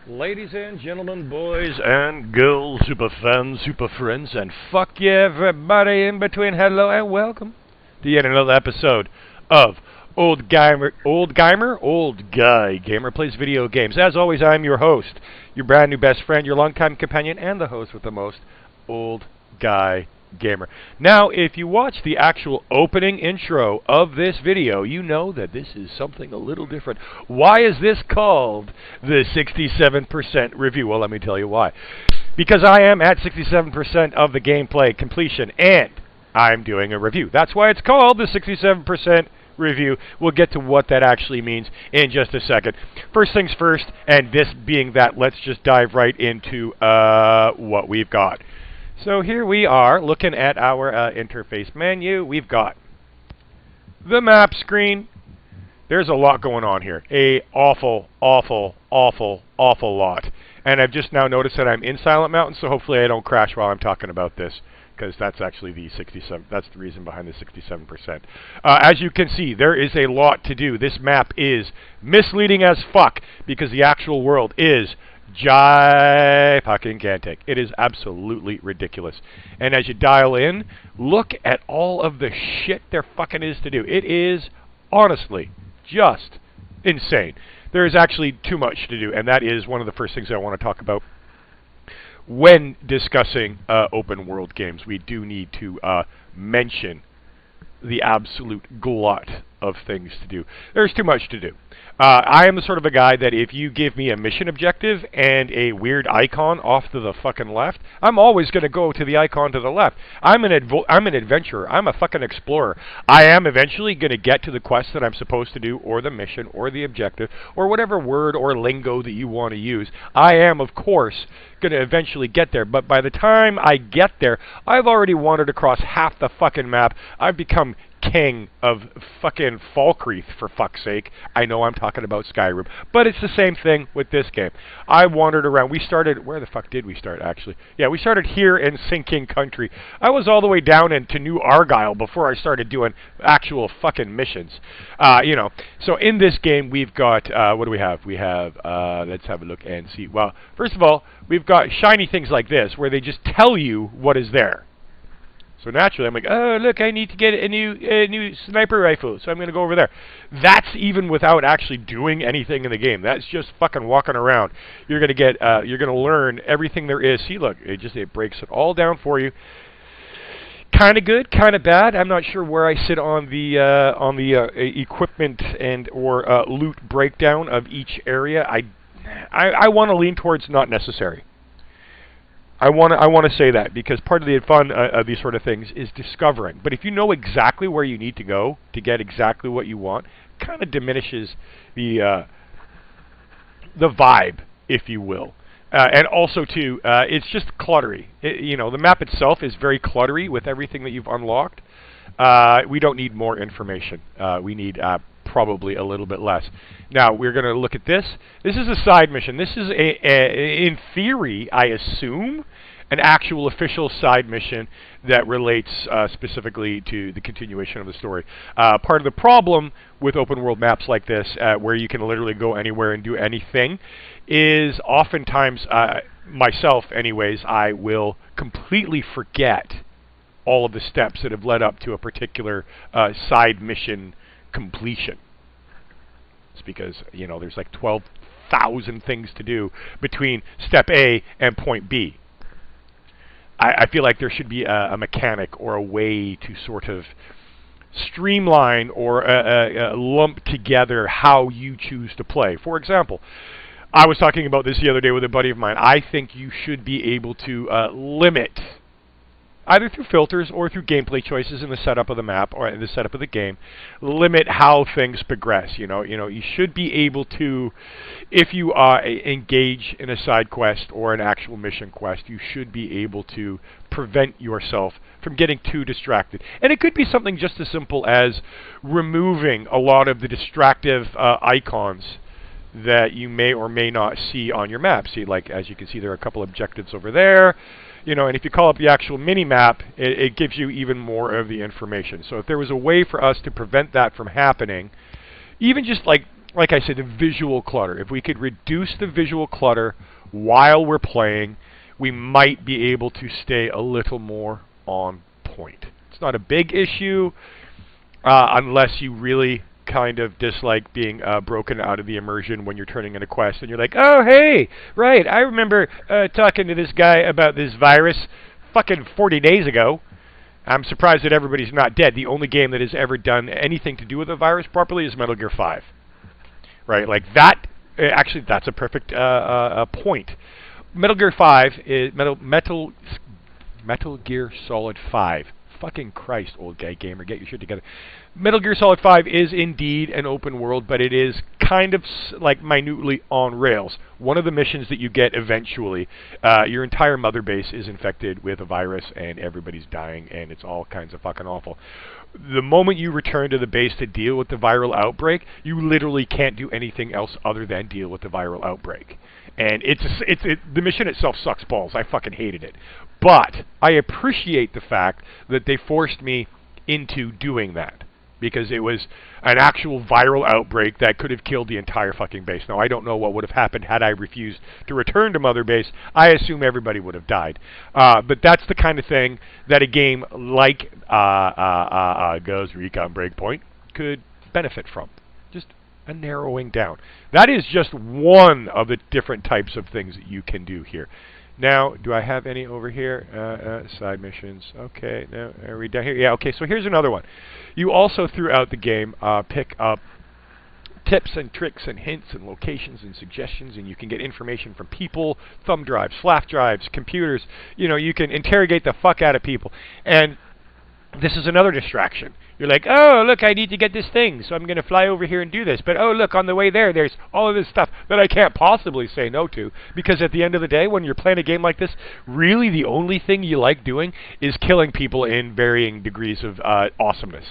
Ladies and gentlemen, boys and girls, super fans, super friends, and fuck yeah, everybody in between, hello and welcome to yet another episode of Old Guy Gamer Plays Video Games. As always, I'm your host, your brand new best friend, your longtime companion, and the host with the most, Old Guy Gamer. Now, if you watch the actual opening intro of this video, you know that this is something a little different. Why is this called the 67% review? Well, let me tell you why. Because I am at 67% of the gameplay completion, and I'm doing a review. That's why it's called the 67% review. We'll get to what that actually means in just a second. First things first, and this being that, let's just dive right into what we've got. So here we are looking at our interface menu. We've got the map screen. There's a lot going on here. A awful lot. And I've just now noticed that I'm in Silent Mountain, so hopefully I don't crash while I'm talking about this, because that's actually the 67. That's the reason behind the 67%. As you can see, there is a lot to do. This map is misleading as fuck because the actual world is gigantic. It is absolutely ridiculous. And as you dial in, look at all of the shit there fucking is to do. It is honestly just insane. There is actually too much to do, and that is one of the first things I want to talk about when discussing open world games. We do need to mention the absolute glut of things to do. There's too much to do. I am the sort of a guy that if you give me a mission objective and a weird icon off to the fucking left, I'm always going to go to the icon to the left. I'm an adventurer. I'm a fucking explorer. I am eventually going to get to the quest that I'm supposed to do, or the mission, or the objective, or whatever word or lingo that you want to use. I am, of course, going to eventually get there, but by the time I get there, I've already wandered across half the fucking map. I've become king of fucking Falkreath, for fuck's sake. I know I'm talking about Skyrim, but it's the same thing with this game. I wandered around. We started, where the fuck did we start, actually? Yeah, we started here in Sinking Country. I was all the way down into New Argyle before I started doing actual fucking missions. So in this game, we've got, what do we have? We have, let's have a look and see. Well, first of all, we've got shiny things like this, where they just tell you what is there. So naturally, I'm like, oh, look, I need to get a new sniper rifle, so I'm going to go over there. That's even without actually doing anything in the game. That's just fucking walking around. You're going to get, you're going to learn everything there is. See, look, it breaks it all down for you. Kind of good, kind of bad. I'm not sure where I sit on the equipment and or loot breakdown of each area. I want to lean towards not necessary. I want to say that, because part of the fun of these sort of things is discovering. But if you know exactly where you need to go to get exactly what you want, it kind of diminishes the vibe, if you will. And also, too, it's just cluttery. The map itself is very cluttery with everything that you've unlocked. We don't need more information. We need probably a little bit less. Now, we're going to look at this. This is a side mission. This is, in theory, I assume, an actual official side mission that relates specifically to the continuation of the story. Part of the problem with open world maps like this, where you can literally go anywhere and do anything, is oftentimes, myself anyways, I will completely forget all of the steps that have led up to a particular side mission completion. It's because, there's like 12,000 things to do between step A and point B. I feel like there should be a mechanic or a way to sort of streamline or lump together how you choose to play. For example, I was talking about this the other day with a buddy of mine. I think you should be able to limit, either through filters or through gameplay choices in the setup of the map or in the setup of the game, limit how things progress. You should be able to, if you engage in a side quest or an actual mission quest, you should be able to prevent yourself from getting too distracted. And it could be something just as simple as removing a lot of the distractive icons that you may or may not see on your map. See, like, as you can see, there are a couple objectives over there. And if you call up the actual mini-map, it gives you even more of the information. So if there was a way for us to prevent that from happening, even just like like I said, the visual clutter. If we could reduce the visual clutter while we're playing, we might be able to stay a little more on point. It's not a big issue unless you really kind of dislike being broken out of the immersion when you're turning in a quest and you're like, oh, hey, right, I remember talking to this guy about this virus fucking 40 days ago. I'm surprised that everybody's not dead. The only game that has ever done anything to do with a virus properly is Metal Gear 5. Right, like that, actually that's a perfect point. Metal Gear 5 is Metal Gear Solid 5. Fucking Christ, old guy gamer, get your shit together. Metal Gear Solid 5 is indeed an open world, but it is kind of like minutely on rails. One of the missions that you get eventually, your entire mother base is infected with a virus and everybody's dying and it's all kinds of fucking awful. The moment you return to the base to deal with the viral outbreak, you literally can't do anything else other than deal with the viral outbreak. And the mission itself sucks balls. I fucking hated it. But I appreciate the fact that they forced me into doing that, because it was an actual viral outbreak that could have killed the entire fucking base. Now, I don't know what would have happened had I refused to return to Mother Base. I assume everybody would have died. But that's the kind of thing that a game like Ghost Recon Breakpoint could benefit from. Just a narrowing down. That is just one of the different types of things that you can do here. Now, do I have any over here? Side missions. Okay, now are we down here? Yeah, okay, so here's another one. You also, throughout the game, pick up tips and tricks and hints and locations and suggestions, and you can get information from people, thumb drives, flash drives, computers. You know, you can interrogate the fuck out of people. And this is another distraction. You're like, oh, look, I need to get this thing, so I'm going to fly over here and do this. But, oh, look, on the way there's all of this stuff that I can't possibly say no to. Because at the end of the day, when you're playing a game like this, really the only thing you like doing is killing people in varying degrees of awesomeness.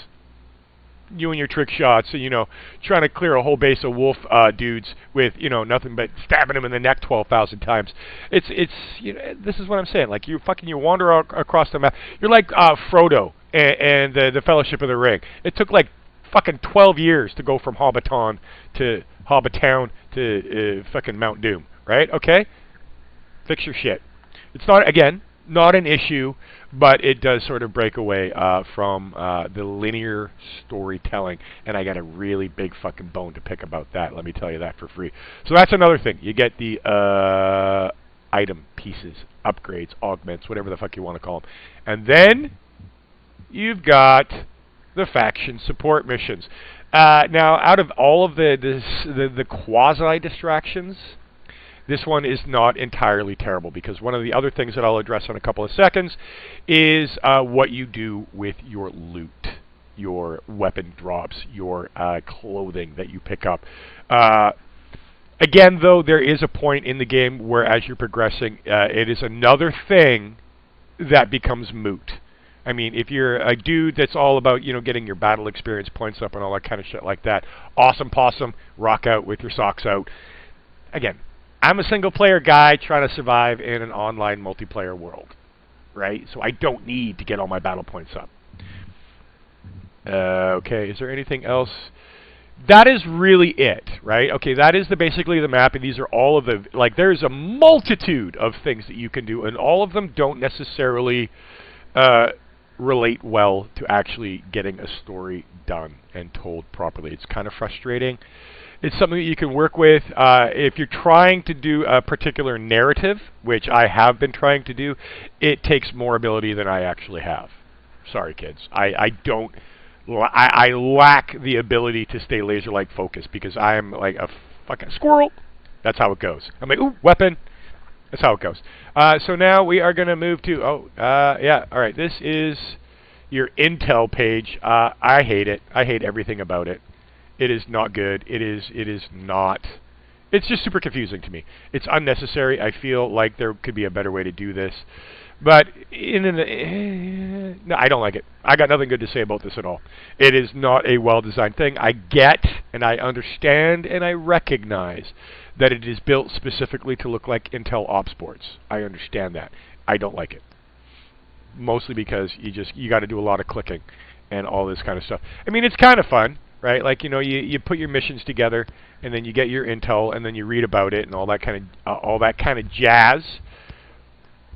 You and your trick shots, you know, trying to clear a whole base of wolf dudes with, you know, nothing but stabbing them in the neck 12,000 times. It's you know, this is what I'm saying. Like, you wander across the map. You're like Frodo and the Fellowship of the Ring. It took like fucking 12 years to go from Hobbiton to fucking Mount Doom, right? Okay? Fix your shit. It's not, again, not an issue, but it does sort of break away from the linear storytelling, and I got a really big fucking bone to pick about that. Let me tell you that for free. So that's another thing. You get the item pieces, upgrades, augments, whatever the fuck you want to call them. And then you've got the faction support missions. Now, out of all of the quasi-distractions, this one is not entirely terrible, because one of the other things that I'll address in a couple of seconds is what you do with your loot, your weapon drops, your clothing that you pick up. Again, though, there is a point in the game where, as you're progressing, it is another thing that becomes moot. I mean, if you're a dude that's all about, you know, getting your battle experience points up and all that kind of shit like that, awesome possum, rock out with your socks out. Again, I'm a single-player guy trying to survive in an online multiplayer world, right? So I don't need to get all my battle points up. Okay, is there anything else? That is really it, right? Okay, that is basically the map, and these are all of the, like, there's a multitude of things that you can do, and all of them don't necessarily relate well to actually getting a story done and told properly. It's kind of frustrating. It's something that you can work with. If you're trying to do a particular narrative, which I have been trying to do, it takes more ability than I actually have. Sorry, kids. I lack the ability to stay laser-like focused, because I am like a fucking squirrel. That's how it goes. I'm like, ooh, weapon. That's how it goes. So now we are going to move to, yeah, all right. This is your intel page. I hate it. I hate everything about it. It is not good. It is not. It's just super confusing to me. It's unnecessary. I feel like there could be a better way to do this. But no, I don't like it. I got nothing good to say about this at all. It is not a well-designed thing. I get and I understand and I recognize that it is built specifically to look like Intel Ops boards. I understand that. I don't like it. Mostly because you got to do a lot of clicking and all this kind of stuff. I mean, it's kind of fun, right? Like, you know, you put your missions together, and then you get your intel, and then you read about it, and all that kind of jazz.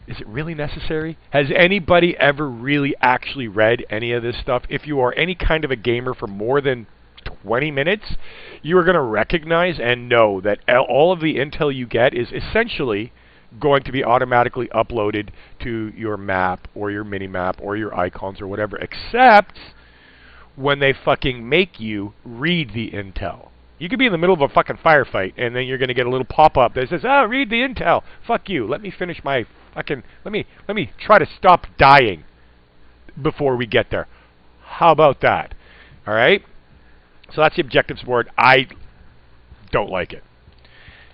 Is it really necessary? Has anybody ever really actually read any of this stuff? If you are any kind of a gamer for more than 20 minutes, you are going to recognize and know that all of the intel you get is essentially going to be automatically uploaded to your map or your mini-map or your icons or whatever, except when they fucking make you read the intel. You could be in the middle of a fucking firefight, and then you're going to get a little pop-up that says, "Oh, read the intel. Fuck you. Let me finish my fucking... Let me try to stop dying before we get there." How about that? All right? So that's the objectives board. I don't like it.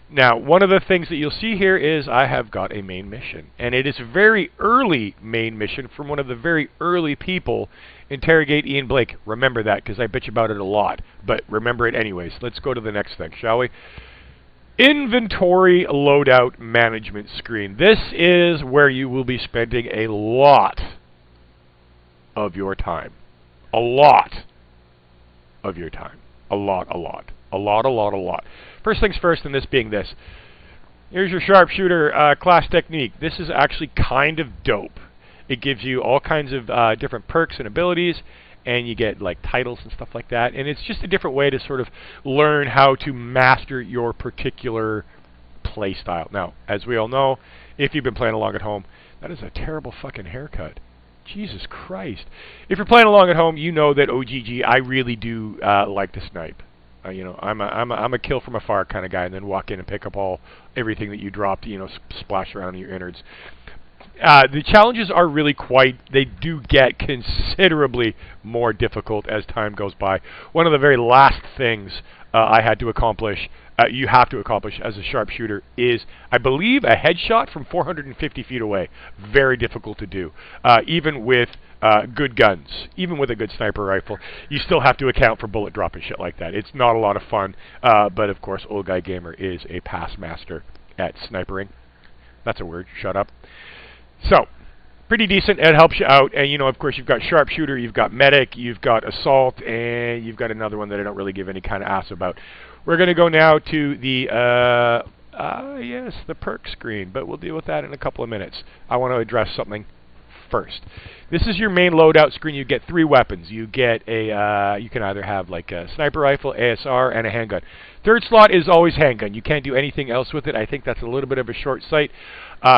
Now, one of the things that you'll see here is I have got a main mission. And it is a very early main mission from one of the very early people. Interrogate Ian Blake. Remember that, because I bitch about it a lot. But remember it anyways. Let's go to the next thing, shall we? Inventory loadout management screen. This is where you will be spending a lot of your time. A lot of your time. A lot. First things first, and this being this. Here's your sharpshooter class technique. This is actually kind of dope. It gives you all kinds of different perks and abilities, and you get like titles and stuff like that. And it's just a different way to sort of learn how to master your particular play style. Now, as we all know, if you've been playing along at home, that is a terrible fucking haircut. Jesus Christ. If you're playing along at home, you know that OGG, I really do like to snipe. You know, I'm a kill from afar kind of guy, and then walk in and pick up everything that you dropped, you know, splash around in your innards. The challenges are really they do get considerably more difficult as time goes by. One of the very last things I had to accomplish, you have to accomplish as a sharpshooter, is, I believe, a headshot from 450 feet away. Very difficult to do. Even with good guns, even with a good sniper rifle, you still have to account for bullet drop and shit like that. It's not a lot of fun, but of course, Old Guy Gamer is a past master at snipering. That's a word, shut up. So, pretty decent. It helps you out. And, you know, of course, you've got sharpshooter, you've got medic, you've got assault, and you've got another one that I don't really give any kind of ass about. We're going to go now to the, yes, the perk screen, but we'll deal with that in a couple of minutes. I want to address something first. This is your main loadout screen. You get 3 weapons. You get a, you can either have like a sniper rifle, ASR, and a handgun. Third slot is always handgun. You can't do anything else with it. I think that's a little bit of a short sight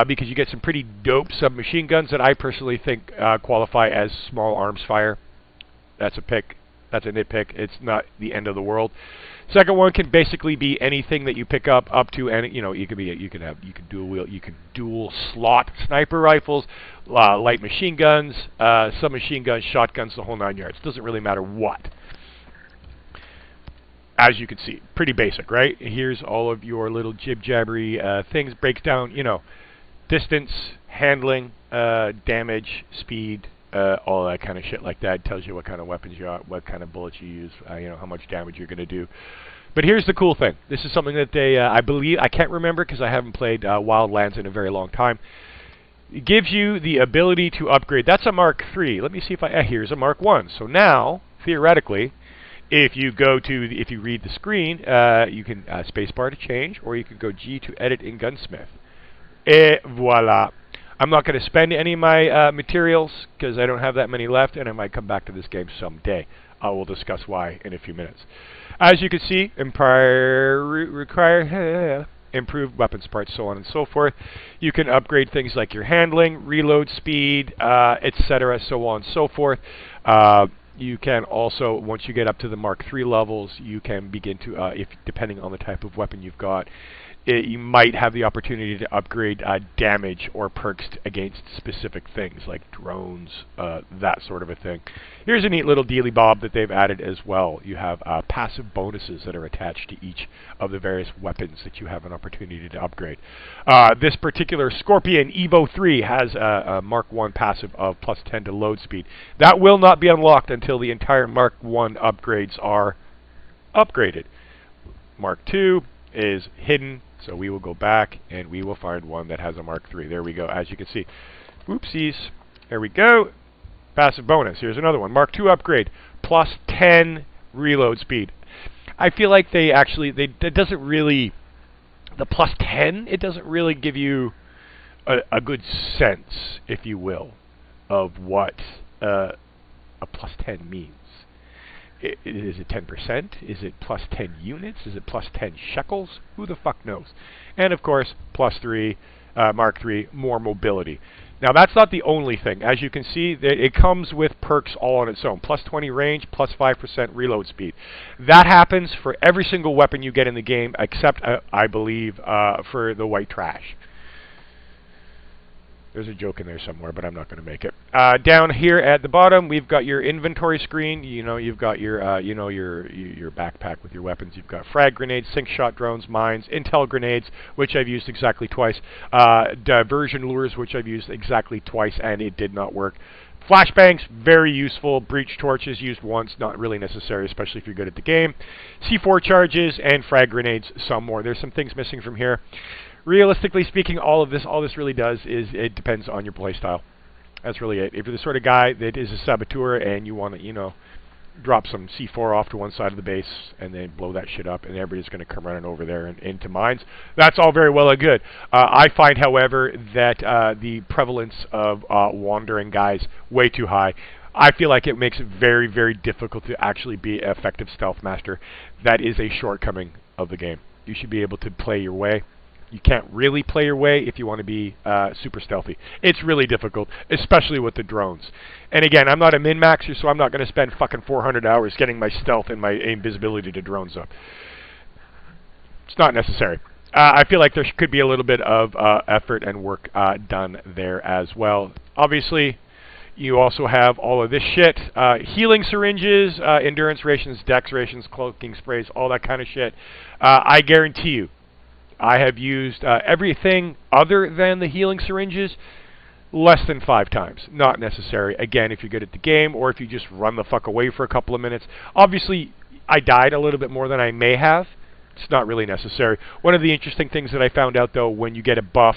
because you get some pretty dope submachine guns that I personally think qualify as small arms fire. That's a pick. That's a nitpick. It's not the end of the world. Second one can basically be anything that you pick up to any, you know, you can dual slot sniper rifles, light machine guns, submachine guns, shotguns, the whole 9 yards. Doesn't really matter what. As you can see, pretty basic, right? Here's all of your little jib-jabbery things. Breaks down, you know, distance, handling, damage, speed, all that kind of shit like that. Tells you what kind of weapons you got, what kind of bullets you use, you know, how much damage you're going to do. But here's the cool thing. This is something that they, I believe, I can't remember because I haven't played Wildlands in a very long time. It gives you the ability to upgrade. That's a Mark III. Let me see if here's a Mark I. So now, theoretically, if you read the screen, you can spacebar to change, or you can go G to edit in Gunsmith. Et voila. I'm not going to spend any of my materials because I don't have that many left, and I might come back to this game someday. I will discuss why in a few minutes. As you can see, require improved weapons parts, so on and so forth. You can upgrade things like your handling, reload speed, etc., so on and so forth. You can also, once you get up to the Mark III levels, you can begin to, depending on the type of weapon you've got, you might have the opportunity to upgrade damage or perks against specific things like drones, that sort of a thing. Here's a neat little dealy bob that they've added as well. You have passive bonuses that are attached to each of the various weapons that you have an opportunity to upgrade. This particular Scorpion Evo 3 has a Mark I passive of +10 to load speed. That will not be unlocked until the entire Mark I upgrades are upgraded. Mark II is hidden, so we will go back and we will find one that has a Mark III. There we go, as you can see. Oopsies. There we go. Passive bonus. Here's another one. Mark II upgrade. +10 reload speed. I feel like it doesn't really, the plus 10, it doesn't really give you a good sense, if you will, of what a plus 10 means. Is it 10%? Is it plus 10 units? Is it plus 10 shekels? Who the fuck knows? And of course, plus 3, Mark 3, more mobility. Now that's not the only thing. As you can see, it comes with perks all on its own. Plus 20 range, plus 5% reload speed. That happens for every single weapon you get in the game, except, I believe, for the white trash. There's a joke in there somewhere, but I'm not going to make it. Down here at the bottom, we've got your inventory screen. You know, you've got your, your backpack with your weapons. You've got frag grenades, sync shot drones, mines, intel grenades, which I've used exactly twice. Diversion lures, which I've used exactly twice, and it did not work. Flashbangs, very useful. Breach torches, used once, not really necessary, especially if you're good at the game. C4 charges and frag grenades, some more. There's some things missing from here. Realistically speaking, all this really does is it depends on your playstyle. That's really it. If you're the sort of guy that is a saboteur and you want to, drop some C4 off to one side of the base and then blow that shit up and everybody's going to come running over there and into mines, that's all very well and good. I find, however, that the prevalence of wandering guys way too high. I feel like it makes it very, very difficult to actually be an effective stealth master. That is a shortcoming of the game. You should be able to play your way. You can't really play your way if you want to be super stealthy. It's really difficult, especially with the drones. And again, I'm not a min-maxer, so I'm not going to spend fucking 400 hours getting my stealth and my invisibility to drones up. It's not necessary. I feel like there could be a little bit of effort and work done there as well. Obviously, you also have all of this shit. Healing syringes, endurance rations, dex rations, cloaking sprays, all that kind of shit. I guarantee you, I have used everything other than the healing syringes less than 5 times. Not necessary. Again, if you're good at the game or if you just run the fuck away for a couple of minutes. Obviously, I died a little bit more than I may have. It's not really necessary. One of the interesting things that I found out, though, when you get a buff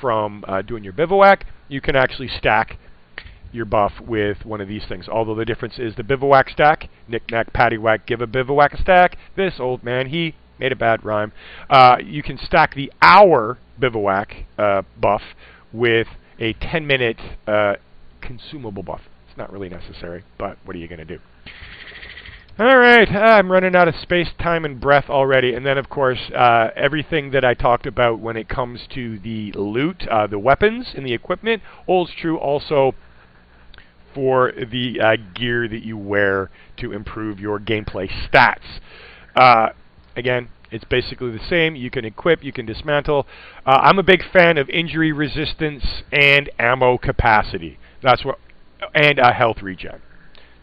from doing your bivouac, you can actually stack your buff with one of these things. Although the difference is the bivouac stack, knick-knack, paddywhack, give a bivouac a stack. This old man, he made a bad rhyme. You can stack the hour bivouac buff with a 10-minute consumable buff. It's not really necessary, but what are you going to do? Alright, I'm running out of space, time, and breath already. And then, of course, everything that I talked about when it comes to the loot, the weapons, and the equipment holds true also for the gear that you wear to improve your gameplay stats. Again, it's basically the same. You can equip, you can dismantle. I'm a big fan of injury resistance and ammo capacity. That's what, and health regen.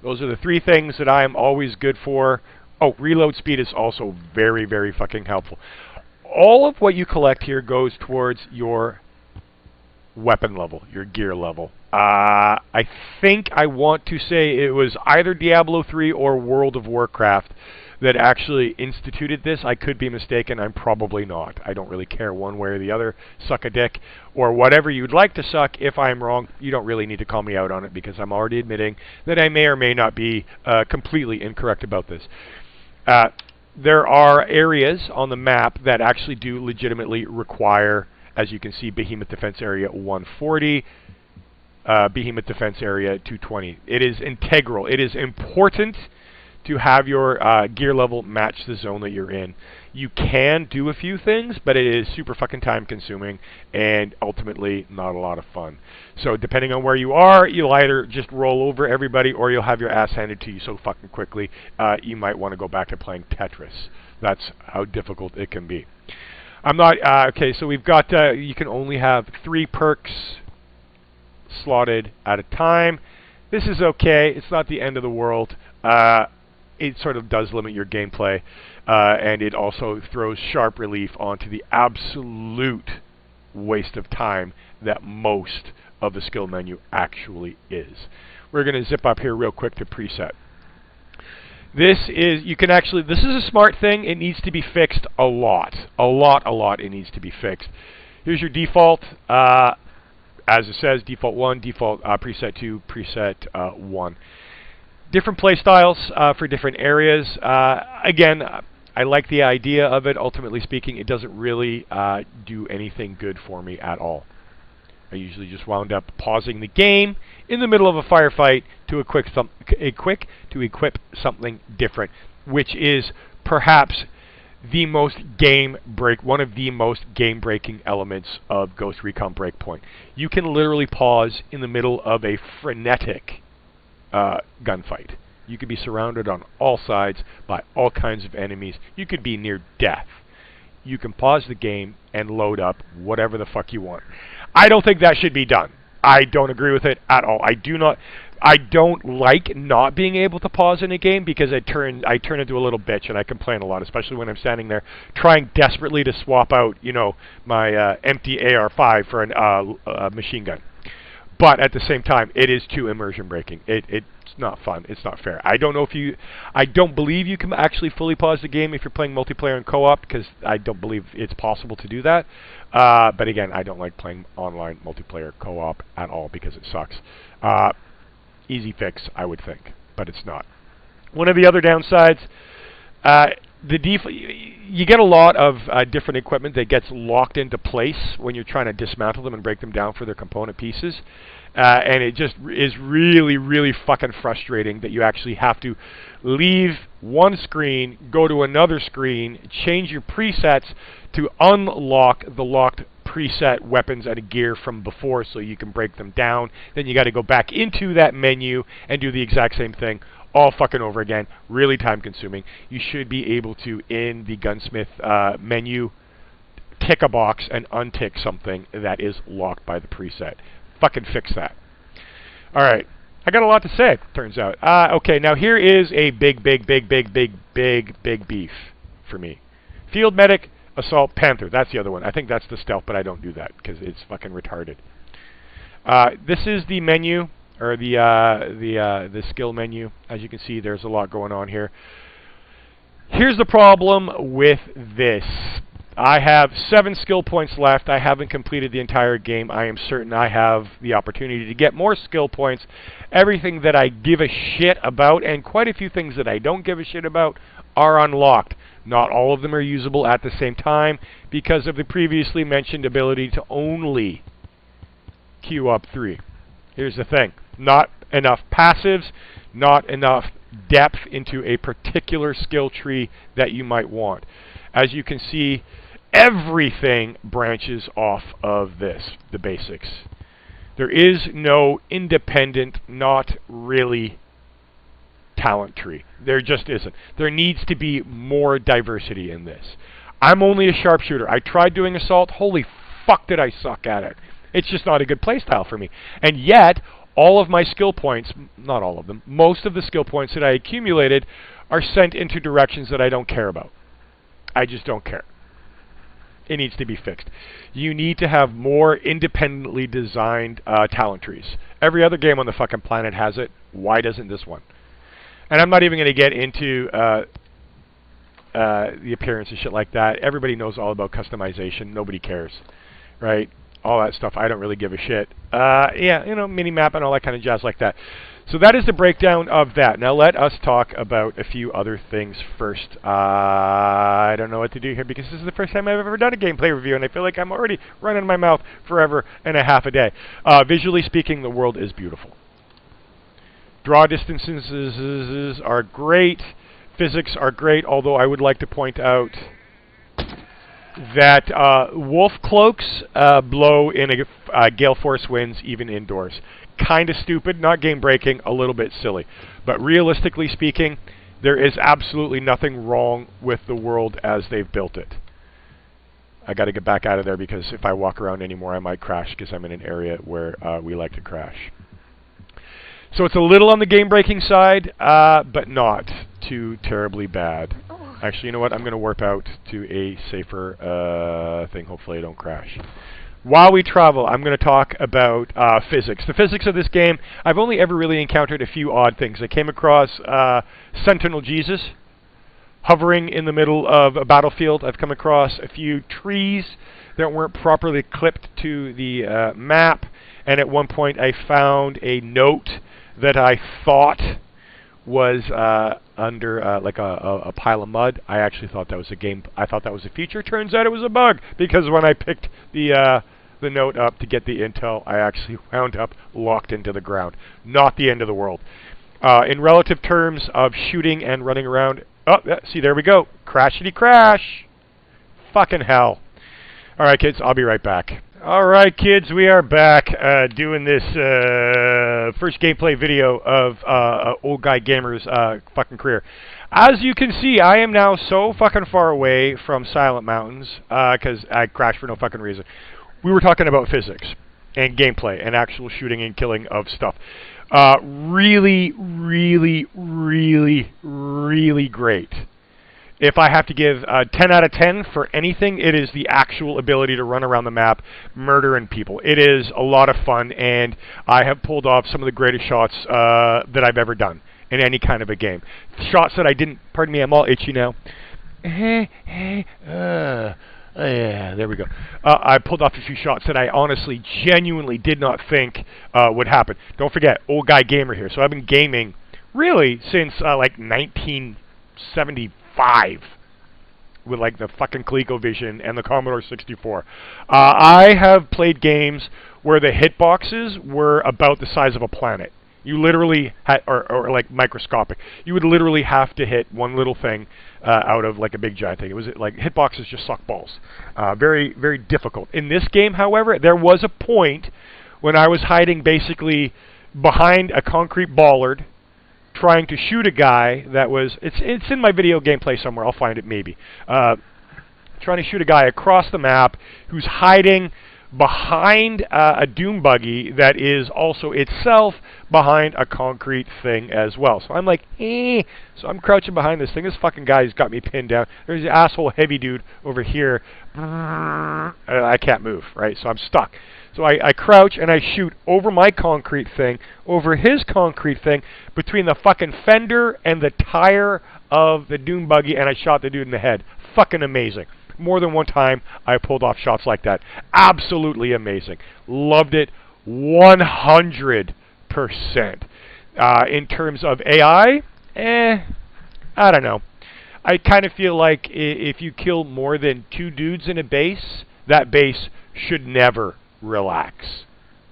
Those are the 3 things that I am always good for. Oh, reload speed is also very, very fucking helpful. All of what you collect here goes towards your weapon level, your gear level. I think I want to say it was either Diablo 3 or World of Warcraft that actually instituted this. I could be mistaken. I'm probably not. I don't really care one way or the other. Suck a dick or whatever you'd like to suck. If I'm wrong, you don't really need to call me out on it because I'm already admitting that I may or may not be completely incorrect about this. There are areas on the map that actually do legitimately require, as you can see, Behemoth Defense Area 140, Behemoth Defense Area 220. It is integral. It is important to have your gear level match the zone that you're in. You can do a few things, but it is super fucking time consuming and ultimately not a lot of fun. So depending on where you are, you'll either just roll over everybody or you'll have your ass handed to you so fucking quickly you might want to go back to playing Tetris. That's how difficult it can be. I'm not, okay, so we've got, you can only have 3 perks slotted at a time. This is okay. It's not the end of the world. It sort of does limit your gameplay, and it also throws sharp relief onto the absolute waste of time that most of the skill menu actually is. We're going to zip up here real quick to preset. This is, you can actually, this is a smart thing. It needs to be fixed a lot. A lot it needs to be fixed. Here's your default. As it says, default 1, default preset 2, preset 1. Different play styles for different areas. Again, I like the idea of it. Ultimately speaking, it doesn't really do anything good for me at all. I usually just wound up pausing the game in the middle of a firefight to equip something different, which is perhaps one of the most game-breaking elements of Ghost Recon Breakpoint. You can literally pause in the middle of a frenetic gunfight. You could be surrounded on all sides by all kinds of enemies. You could be near death. You can pause the game and load up whatever the fuck you want. I don't think that should be done. I don't agree with it at all. I don't like not being able to pause in a game because I turn into a little bitch and I complain a lot, especially when I'm standing there trying desperately to swap out, my empty AR-5 for a machine gun. But at the same time, it is too immersion breaking. It's not fun. It's not fair. I don't believe you can actually fully pause the game if you're playing multiplayer and co-op, because I don't believe it's possible to do that. But again, I don't like playing online multiplayer co-op at all because it sucks. Easy fix, I would think, but it's not. One of the other downsides, you get a lot of different equipment that gets locked into place when you're trying to dismantle them and break them down for their component pieces. And it just is really, really fucking frustrating that you actually have to leave one screen, go to another screen, change your presets to unlock the locked preset weapons and gear from before so you can break them down. Then you got to go back into that menu and do the exact same thing all fucking over again. Really time consuming. You should be able to, in the gunsmith menu, tick a box and untick something that is locked by the preset. Fucking fix that. Alright. I got a lot to say, turns out. Okay, now here is a big beef for me. Field Medic, Assault, Panther. That's the other one. I think that's the stealth, but I don't do that because it's fucking retarded. This is the menu, or the skill menu. As you can see, there's a lot going on here. Here's the problem with this. I have 7 skill points left. I haven't completed the entire game. I am certain I have the opportunity to get more skill points. Everything that I give a shit about, and quite a few things that I don't give a shit about, are unlocked. Not all of them are usable at the same time because of the previously mentioned ability to only queue up 3. Here's the thing. Not enough passives, not enough depth into a particular skill tree that you might want. As you can see, everything branches off of this, the basics. There is no independent, not really talent tree. There just isn't. There needs to be more diversity in this. I'm only a sharpshooter. I tried doing assault. Holy fuck did I suck at it. It's just not a good playstyle for me. And yet, all of my skill points, not all of them, most of the skill points that I accumulated are sent into directions that I don't care about. I just don't care. It needs to be fixed. You need to have more independently designed talent trees. Every other game on the fucking planet has it. Why doesn't this one? And I'm not even going to get into the appearance and shit like that. Everybody knows all about customization. Nobody cares, right? All that stuff, I don't really give a shit. Yeah, mini-map and all that kind of jazz like that. So that is the breakdown of that. Now let us talk about a few other things first. I don't know what to do here because this is the first time I've ever done a gameplay review, and I feel like I'm already running my mouth forever and a half a day. Visually speaking, the world is beautiful. Draw distances are great. Physics are great, although I would like to point out that wolf cloaks blow in a gale force winds even indoors. Kind of stupid, not game breaking, a little bit silly. But realistically speaking, there is absolutely nothing wrong with the world as they've built it. I got to get back out of there because if I walk around anymore I might crash because I'm in an area where we like to crash. So it's a little on the game breaking side, but not too terribly bad. Actually, you know what? I'm going to warp out to a safer thing. Hopefully I don't crash. While we travel, I'm going to talk about physics. The physics of this game, I've only ever really encountered a few odd things. I came across Sentinel Jesus hovering in the middle of a battlefield. I've come across a few trees that weren't properly clipped to the map. And at one point I found a note that I thought was under like a pile of mud. I actually thought that was a game. I thought that was a feature. Turns out it was a bug, because when I picked the note up to get the intel, I actually wound up locked into the ground. Not the end of the world. In relative terms of shooting and running around, oh, see, there we go. Crashity crash. Fucking hell. All right, kids, I'll be right back. All right, kids, we are back doing this first gameplay video of Old Guy Gamer's fucking career. As you can see, I am now so fucking far away from Silent Mountains because I crashed for no fucking reason. We were talking about physics and gameplay and actual shooting and killing of stuff. Really, really, really, really great. If I have to give 10 out of 10 for anything, it is the actual ability to run around the map murdering people. It is a lot of fun, and I have pulled off some of the greatest shots that I've ever done in any kind of a game. Shots that I didn't, pardon me, I'm all itchy now. Yeah, there we go. I pulled off a few shots that I honestly, genuinely did not think would happen. Don't forget, Old Guy Gamer here. So I've been gaming really since like 1975 with like the fucking ColecoVision and the Commodore 64. I have played games where the hitboxes were about the size of a planet. You literally had, or like microscopic. You would literally have to hit one little thing out of like a big giant thing. It was like hitboxes just suck balls. Very, very difficult. In this game, however, there was a point when I was hiding basically behind a concrete bollard, trying to shoot a guy that was, it's in my video gameplay somewhere, I'll find it maybe, trying to shoot a guy across the map who's hiding behind a doom buggy that is also itself behind a concrete thing as well. So I'm like, so I'm crouching behind this thing. This fucking guy's got me pinned down. There's the asshole heavy dude over here. I can't move, right? So I'm stuck. So I crouch and I shoot over my concrete thing, over his concrete thing, between the fucking fender and the tire of the doom buggy, and I shot the dude in the head. Fucking amazing. More than one time, I pulled off shots like that. Absolutely amazing. Loved it 100%. In terms of AI, I don't know. I kind of feel like if you kill more than 2 dudes in a base, that base should never relax.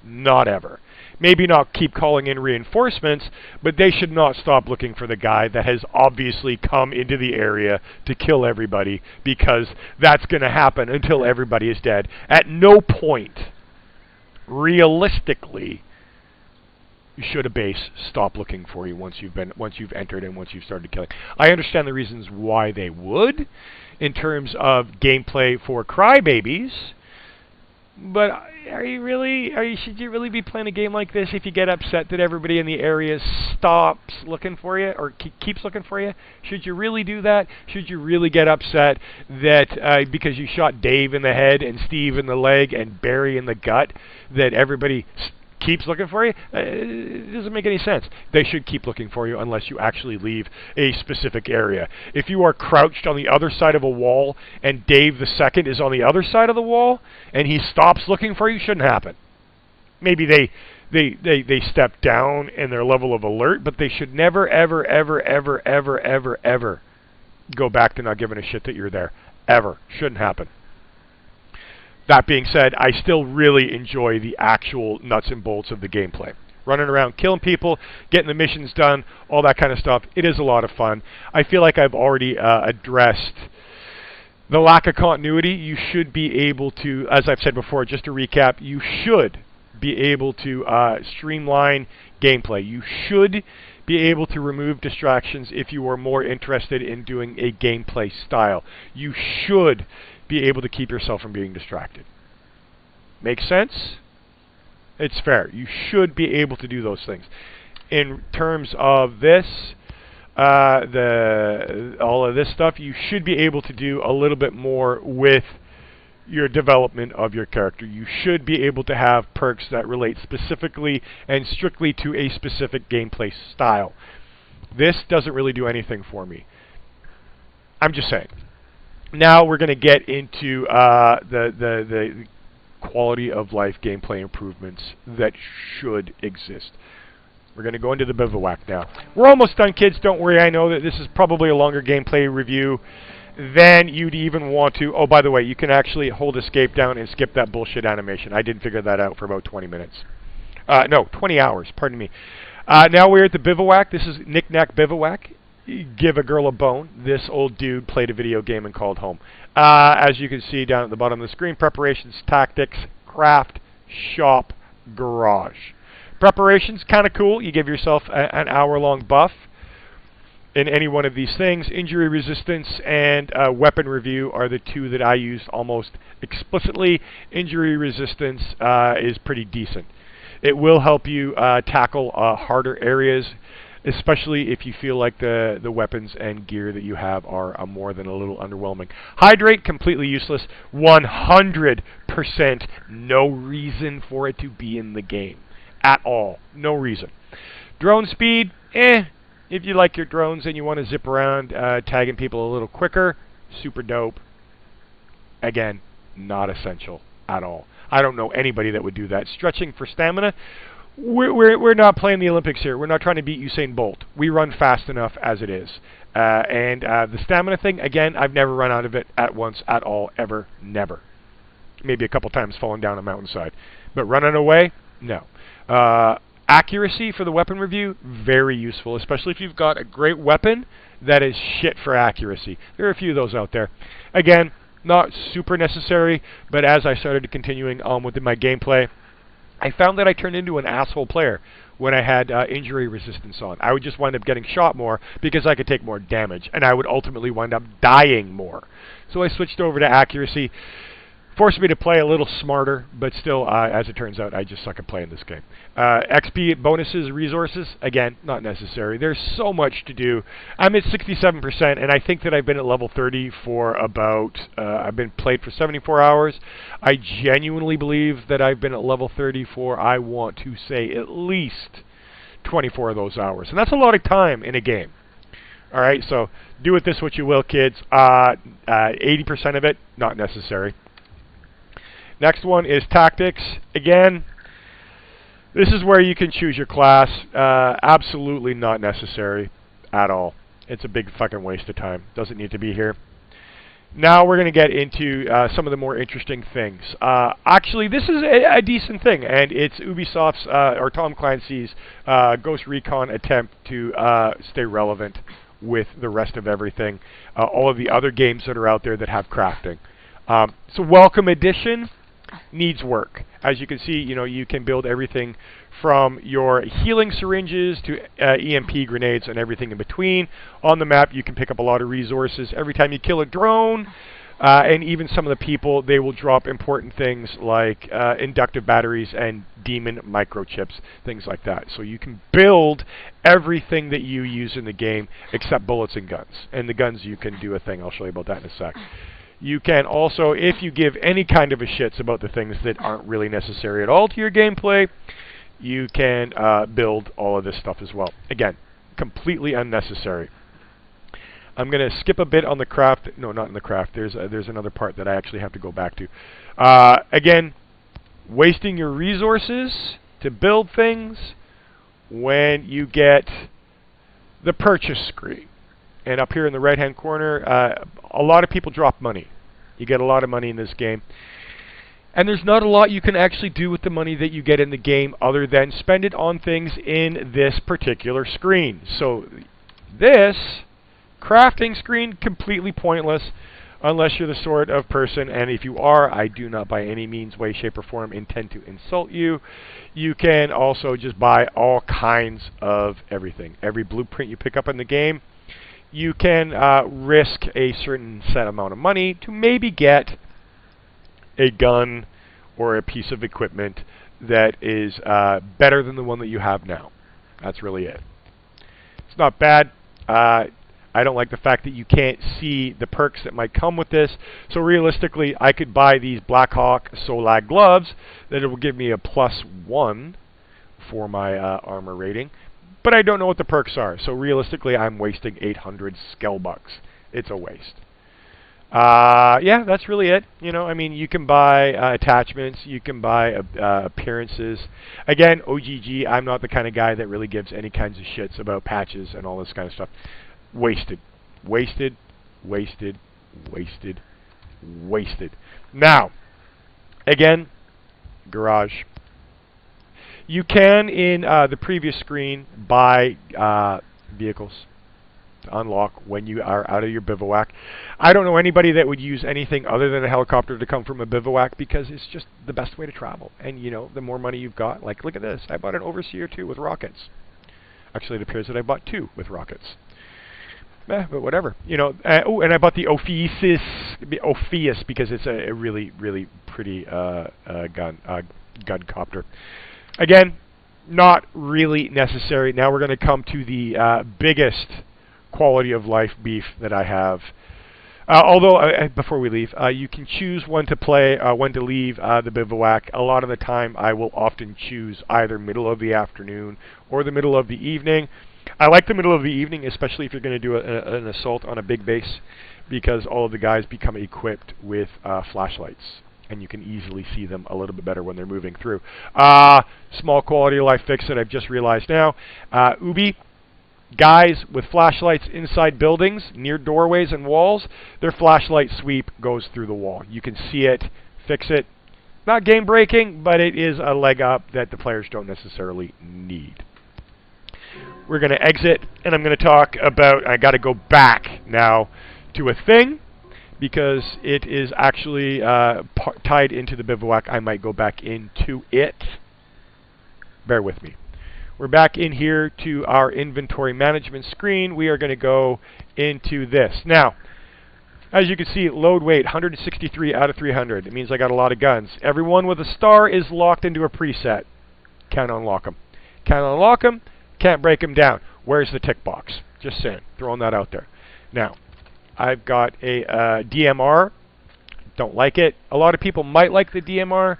Not ever. Maybe not keep calling in reinforcements, but they should not stop looking for the guy that has obviously come into the area to kill everybody, because that's going to happen until everybody is dead. At no point, realistically, should a base stop looking for you once you've entered and once you've started killing. I understand the reasons why they would, in terms of gameplay for crybabies. But should you really be playing a game like this if you get upset that everybody in the area stops looking for you or keeps looking for you? Should you really do that? Should you really get upset that because you shot Dave in the head and Steve in the leg and Barry in the gut, that everybody keeps looking for you? It doesn't make any sense. They should keep looking for you unless you actually leave a specific area. If you are crouched on the other side of a wall and Dave the second is on the other side of the wall and he stops looking for you, shouldn't happen. Maybe they step down in their level of alert, but they should never, ever, ever, ever, ever, ever, ever go back to not giving a shit that you're there. Ever. Shouldn't happen. That being said, I still really enjoy the actual nuts and bolts of the gameplay. Running around, killing people, getting the missions done, all that kind of stuff. It is a lot of fun. I feel like I've already addressed the lack of continuity. You should be able to, as I've said before, just to recap, you should be able to streamline gameplay. You should be able to remove distractions if you are more interested in doing a gameplay style. You should be able to keep yourself from being distracted. Make sense? It's fair. You should be able to do those things. In terms of this, all of this stuff, you should be able to do a little bit more with your development of your character. You should be able to have perks that relate specifically and strictly to a specific gameplay style. This doesn't really do anything for me. I'm just saying. Now we're going to get into the quality of life gameplay improvements that should exist. We're going to go into the bivouac now. We're almost done, kids. Don't worry. I know that this is probably a longer gameplay review than you'd even want to. Oh, by the way, you can actually hold escape down and skip that bullshit animation. I did figure that out for about 20 minutes. No, 20 hours. Pardon me. Now we're at the bivouac. This is Knick-Knack Bivouac. Give a girl a bone. This old dude played a video game and called home. As you can see down at the bottom of the screen, preparations, tactics, craft, shop, garage. Preparations, kind of cool. You give yourself an hour-long buff in any one of these things. Injury resistance and weapon review are the two that I use almost explicitly. Injury resistance is pretty decent. It will help you tackle harder areas, especially if you feel like the weapons and gear that you have are more than a little underwhelming. Hydrate, completely useless. 100% no reason for it to be in the game. At all. No reason. Drone speed, if you like your drones and you want to zip around tagging people a little quicker, super dope. Again, not essential at all. I don't know anybody that would do that. Stretching for stamina, we're not playing the Olympics here. We're not trying to beat Usain Bolt. We run fast enough as it is. And the stamina thing, again, I've never run out of it at once at all, ever, never. Maybe a couple times falling down a mountainside. But running away, no. Accuracy for the weapon review, very useful, especially if you've got a great weapon that is shit for accuracy. There are a few of those out there. Again, not super necessary, but as I started continuing on with my gameplay, I found that I turned into an asshole player when I had injury resistance on. I would just wind up getting shot more because I could take more damage, and I would ultimately wind up dying more. So I switched over to accuracy. Forced me to play a little smarter, but still, as it turns out, I just suck at playing this game. XP bonuses, resources, again, not necessary. There's so much to do. I'm at 67%, and I think that I've been at level 30 for about, I've been played for 74 hours. I genuinely believe that I've been at level 30 for, I want to say, at least 24 of those hours. And that's a lot of time in a game. All right, so do with this what you will, kids. 80% of it, not necessary. Next one is tactics. Again, this is where you can choose your class. Absolutely not necessary at all. It's a big fucking waste of time. Doesn't need to be here. Now we're going to get into some of the more interesting things. Actually, this is a decent thing, and it's Ubisoft's, or Tom Clancy's, Ghost Recon attempt to stay relevant with the rest of everything. All of the other games that are out there that have crafting. It's a welcome addition. Needs work. As you can see, you can build everything from your healing syringes to EMP grenades and everything in between. On the map, you can pick up a lot of resources. Every time you kill a drone, and even some of the people, they will drop important things like inductive batteries and demon microchips, things like that. So you can build everything that you use in the game except bullets and guns. And the guns, you can do a thing. I'll show you about that in a sec. You can also, if you give any kind of a shits about the things that aren't really necessary at all to your gameplay, you can build all of this stuff as well. Again, completely unnecessary. I'm going to skip a bit on the craft. No, not in the craft. There's another part that I actually have to go back to. Again, wasting your resources to build things when you get the purchase screen. And up here in the right-hand corner, a lot of people drop money. You get a lot of money in this game. And there's not a lot you can actually do with the money that you get in the game other than spend it on things in this particular screen. So this crafting screen, completely pointless unless you're the sort of person, and if you are, I do not by any means, way, shape, or form intend to insult you. You can also just buy all kinds of everything. Every blueprint you pick up in the game, you can risk a certain set amount of money to maybe get a gun or a piece of equipment that is better than the one that you have now. That's really it. It's not bad. I don't like the fact that you can't see the perks that might come with this. So realistically, I could buy these Blackhawk Solag gloves that it will give me a +1 for my armor rating. But I don't know what the perks are, so realistically I'm wasting 800 skell bucks. It's a waste. Yeah, that's really it. You know, I mean, you can buy attachments, you can buy appearances. Again, OGG, I'm not the kind of guy that really gives any kinds of shits about patches and all this kind of stuff. Wasted. Wasted. Wasted. Wasted. Wasted. Now, again, garage. You can, in the previous screen, buy vehicles to unlock when you are out of your bivouac. I don't know anybody that would use anything other than a helicopter to come from a bivouac because it's just the best way to travel. And, you know, the more money you've got, like, look at this. I bought an Overseer 2 with rockets. Actually, it appears that I bought 2 with rockets. But whatever. You know, oh, and I bought the Ophius because it's a really, really pretty gun copter. Again, not really necessary. Now we're going to come to the biggest quality of life beef that I have. Although, before we leave, you can choose when to play, when to leave the bivouac. A lot of the time, I will often choose either middle of the afternoon or the middle of the evening. I like the middle of the evening, especially if you're going to do an assault on a big base, because all of the guys become equipped with flashlights, and you can easily see them a little bit better when they're moving through. Small quality of life fix that I've just realized now. Ubi, guys with flashlights inside buildings, near doorways and walls, their flashlight sweep goes through the wall. You can see it, fix it. Not game breaking, but it is a leg up that the players don't necessarily need. We're going to exit, and I'm going to talk about, I got to go back now to a thing, because it is actually tied into the bivouac. I might go back into it. Bear with me. We're back in here to our inventory management screen. We are going to go into this. Now, as you can see, load weight, 163 out of 300. It means I got a lot of guns. Everyone with a star is locked into a preset. Can't unlock them. Can't unlock them. Can't break them down. Where's the tick box? Just saying. Throwing that out there. Now, I've got a DMR. Don't like it. A lot of people might like the DMR.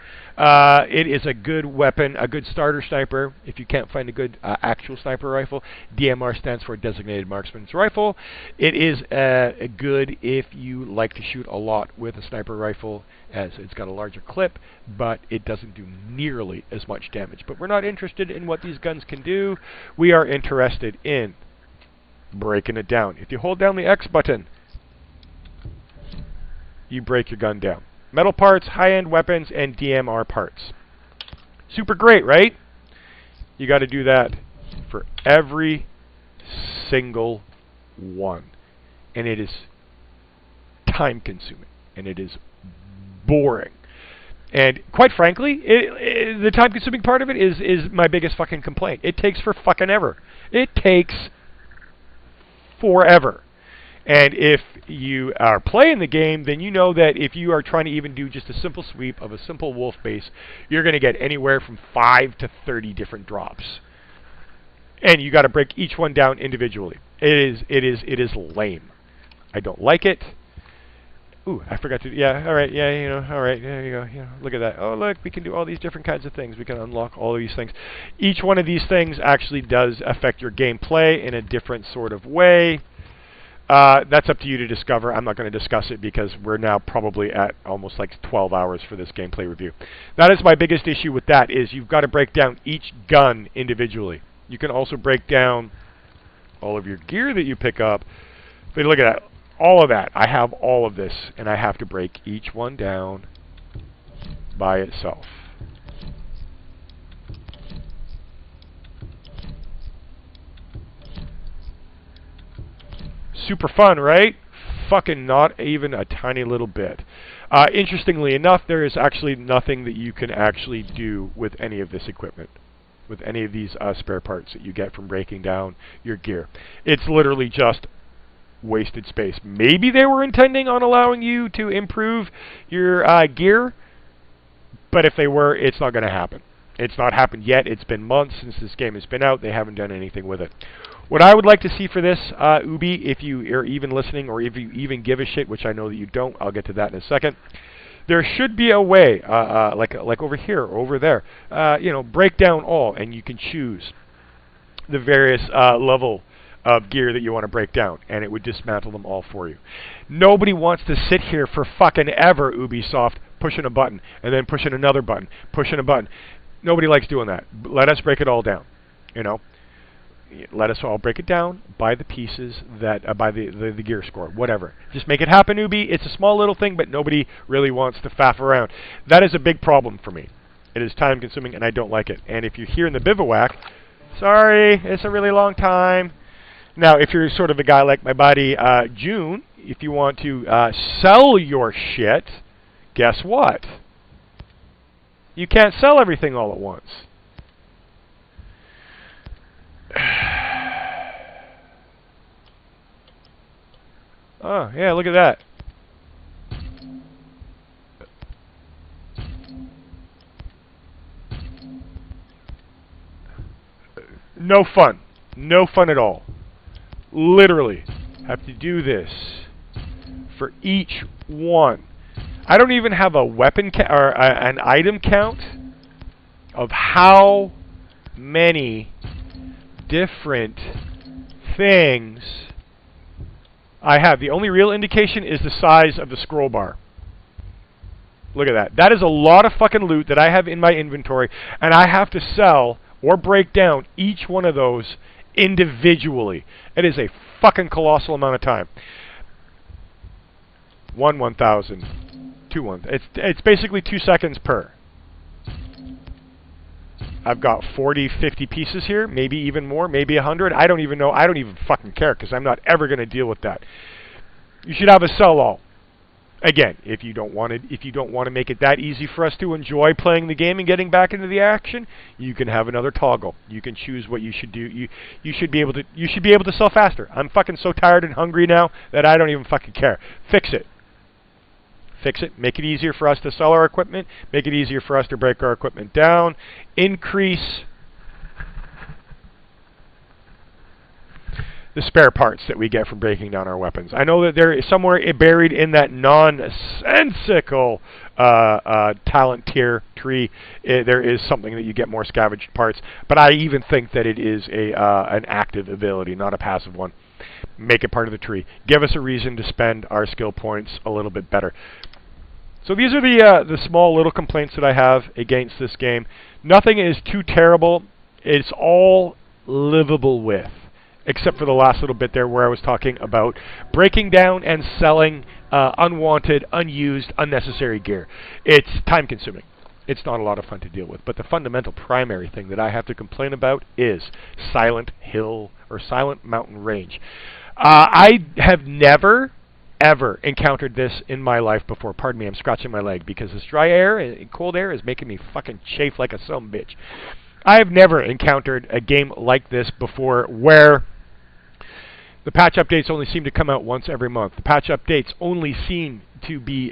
It is a good weapon, a good starter sniper. If you can't find a good actual sniper rifle, DMR stands for Designated Marksman's Rifle. It is good if you like to shoot a lot with a sniper rifle, as it's got a larger clip, but it doesn't do nearly as much damage. But we're not interested in what these guns can do. We are interested in breaking it down. If you hold down the X button, you break your gun down. Metal parts, high-end weapons, and DMR parts. Super great, right? You got to do that for every single one. And it is time-consuming. And it is boring. And quite frankly, the time-consuming part of it is my biggest fucking complaint. It takes for fucking ever. It takes forever. And if you are playing the game, then you know that if you are trying to even do just a simple sweep of a simple wolf base, you're going to get anywhere from 5 to 30 different drops. And you got to break each one down individually. It is lame. I don't like it. Ooh, I forgot to, yeah, all right, yeah, you know, all right, there you go, you know, look at that. Oh, look, we can do all these different kinds of things. We can unlock all of these things. Each one of these things actually does affect your gameplay in a different sort of way. That's up to you to discover. I'm not going to discuss it because we're now probably at almost like 12 hours for this gameplay review. That is my biggest issue with that, is you've got to break down each gun individually. You can also break down all of your gear that you pick up. But look at that. All of that. I have all of this, and I have to break each one down by itself. Super fun, right? Fucking not even a tiny little bit. Interestingly enough, there is actually nothing that you can actually do with any of this equipment, with any of these spare parts that you get from breaking down your gear. It's literally just wasted space. Maybe they were intending on allowing you to improve your gear, but if they were, it's not going to happen. It's not happened yet. It's been months since this game has been out. They haven't done anything with it. What I would like to see for this, Ubi, if you are even listening or if you even give a shit, which I know that you don't, I'll get to that in a second. There should be a way, like over here or over there, you know, break down all, and you can choose the various level of gear that you want to break down, and it would dismantle them all for you. Nobody wants to sit here for fucking ever, Ubisoft, pushing a button, and then pushing another button, pushing a button. Nobody likes doing that. Let us break it all down, you know. Let us all break it down, buy the pieces, that buy the gear score, whatever. Just make it happen, Ubi. It's a small little thing, but nobody really wants to faff around. That is a big problem for me. It is time consuming, and I don't like it. And if you're here in the bivouac, sorry, it's a really long time. Now, if you're sort of a guy like my buddy June, if you want to sell your shit, guess what? You can't sell everything all at once. Oh, yeah, look at that. No fun. No fun at all. Literally have to do this for each one. I don't even have a weapon or an item count of how many different things I have. The only real indication is the size of the scroll bar. Look at that. That is a lot of fucking loot that I have in my inventory, and I have to sell or break down each one of those individually. It is a fucking colossal amount of time. 1,000, 2,000. It's basically 2 seconds per. I've got 40, 50 pieces here, maybe even more, maybe 100. I don't even know. I don't even fucking care because I'm not ever going to deal with that. You should have a sell-all. Again, if you don't want to make it that easy for us to enjoy playing the game and getting back into the action, you can have another toggle. You can choose what you should do. You should be able to sell faster. I'm fucking so tired and hungry now that I don't even fucking care. Fix it. Fix it. Make it easier for us to sell our equipment. Make it easier for us to break our equipment down. Increase the spare parts that we get from breaking down our weapons. I know that there is somewhere buried in that nonsensical talent tier tree, there is something that you get more scavenged parts. But I even think that it is an active ability, not a passive one. Make it part of the tree. Give us a reason to spend our skill points a little bit better. So these are the small little complaints that I have against this game. Nothing is too terrible. It's all livable with, except for the last little bit there where I was talking about breaking down and selling unwanted, unused, unnecessary gear. It's time consuming. It's not a lot of fun to deal with. But the fundamental primary thing that I have to complain about is Silent Hill or Silent Mountain Range. I have never, ever encountered this in my life before. Pardon me, I'm scratching my leg because this dry air and cold air is making me fucking chafe like a sumbitch. I have never encountered a game like this before where the patch updates only seem to come out once every month. The patch updates only seem to be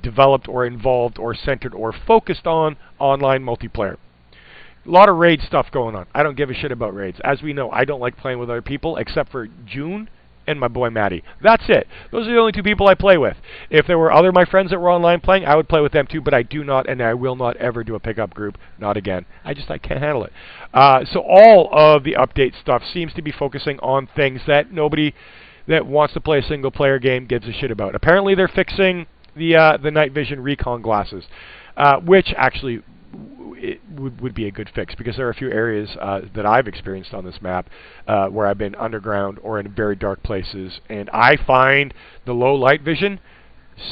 developed or involved or centered or focused on online multiplayer. A lot of raid stuff going on. I don't give a shit about raids. As we know, I don't like playing with other people except for June and my boy Matty. That's it. Those are the only two people I play with. If there were other my friends that were online playing, I would play with them too, but I do not and I will not ever do a pickup group. Not again. I can't handle it. So all of the update stuff seems to be focusing on things that nobody that wants to play a single player game gives a shit about. Apparently they're fixing the night vision recon glasses, which actually it would be a good fix because there are a few areas that I've experienced on this map where I've been underground or in very dark places, and I find the low light vision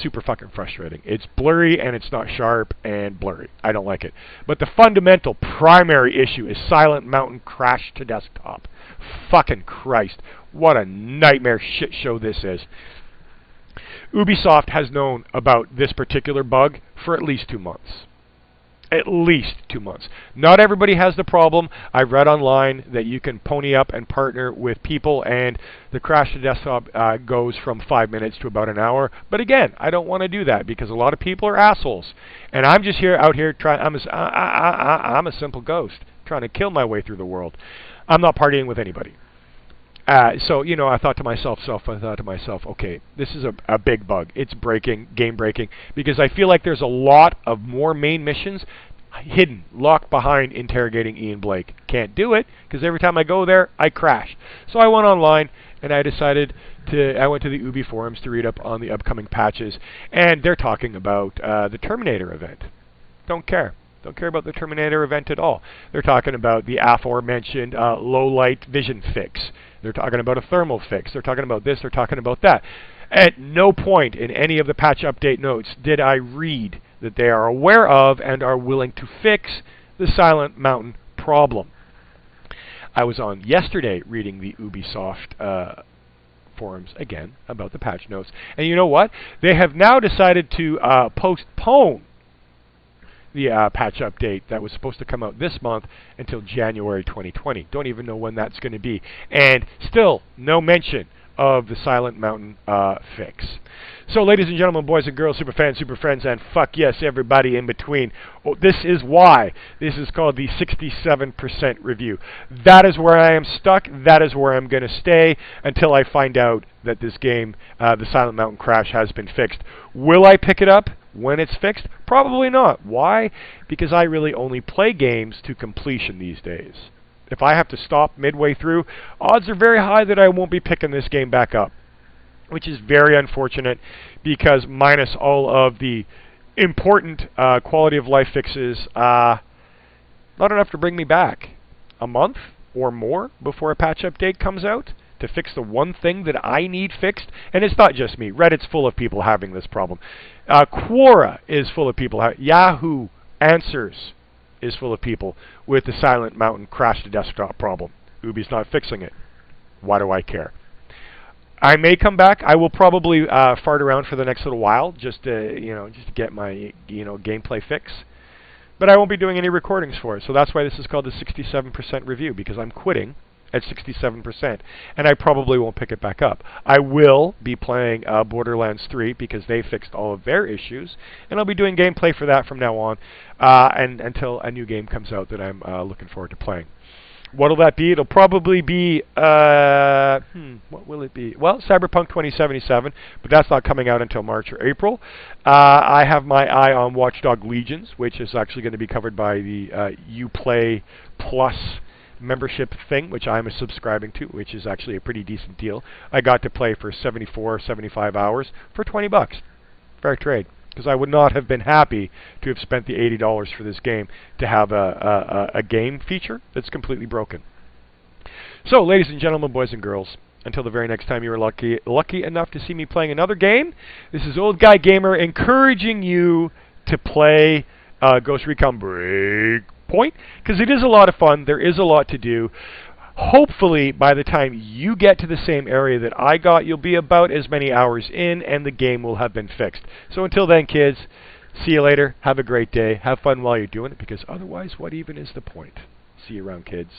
super fucking frustrating. It's blurry and it's not sharp and blurry. I don't like it. But the fundamental primary issue is Silent Mountain Crash to Desktop. Fucking Christ. What a nightmare shit show this is. Ubisoft has known about this particular bug for at least 2 months. At least 2 months. Not everybody has the problem. I've read online that you can pony up and partner with people and the crash to desktop goes from 5 minutes to about an hour. But again, I don't want to do that because a lot of people are assholes. And I'm just out here trying, I'm a simple ghost trying to kill my way through the world. I'm not partying with anybody. So, you know, I thought to myself, okay, this is a big bug. It's breaking, game breaking, because I feel like there's a lot of more main missions, hidden, locked behind interrogating Ian Blake. Can't do it, because every time I go there, I crash. So I went online, and I decided I went to the Ubi forums to read up on the upcoming patches, and they're talking about the Terminator event. Don't care. Don't care about the Terminator event at all. They're talking about the aforementioned low light vision fix. They're talking about a thermal fix. They're talking about this. They're talking about that. At no point in any of the patch update notes did I read that they are aware of and are willing to fix the Silent Mountain problem. I was on yesterday reading the Ubisoft forums again about the patch notes, and you know what? They have now decided to postpone the patch update that was supposed to come out this month until January 2020. Don't even know when that's going to be. And still, no mention of the Silent Mountain fix. So, ladies and gentlemen, boys and girls, super fans, super friends, and fuck yes, everybody in between, this is why this is called the 67% review. That is where I am stuck. That is where I'm going to stay until I find out that this game, the Silent Mountain crash, has been fixed. Will I pick it up when it's fixed? Probably not. Why? Because I really only play games to completion these days. If I have to stop midway through, odds are very high that I won't be picking this game back up, which is very unfortunate, because minus all of the important quality of life fixes, not enough to bring me back. A month or more before a patch update comes out to fix the one thing that I need fixed. And it's not just me. Reddit's full of people having this problem. Quora is full of people. Yahoo Answers is full of people with the Silent Mountain crash to desktop problem. Ubi's not fixing it. Why do I care? I may come back. I will probably fart around for the next little while, just to get my gameplay fix. But I won't be doing any recordings for it. So that's why this is called the 67% review, because I'm quitting at 67%, and I probably won't pick it back up. I will be playing Borderlands 3 because they fixed all of their issues, and I'll be doing gameplay for that from now on, and until a new game comes out that I'm looking forward to playing. What'll that be? It'll probably be, what will it be? Well, Cyberpunk 2077, but that's not coming out until March or April. I have my eye on Watchdog Legions, which is actually going to be covered by the Uplay Plus membership thing, which I'm subscribing to, which is actually a pretty decent deal. I got to play for 74, 75 hours for 20 bucks. Fair trade. Because I would not have been happy to have spent the $80 for this game to have a game feature that's completely broken. So, ladies and gentlemen, boys and girls, until the very next time you are lucky enough to see me playing another game, this is Old Guy Gamer encouraging you to play Ghost Recon Breakpoint, because it is a lot of fun. There is a lot to do. Hopefully, by the time you get to the same area that I got, you'll be about as many hours in, and the game will have been fixed. So until then, kids, see you later. Have a great day. Have fun while you're doing it, because otherwise, what even is the point? See you around, kids.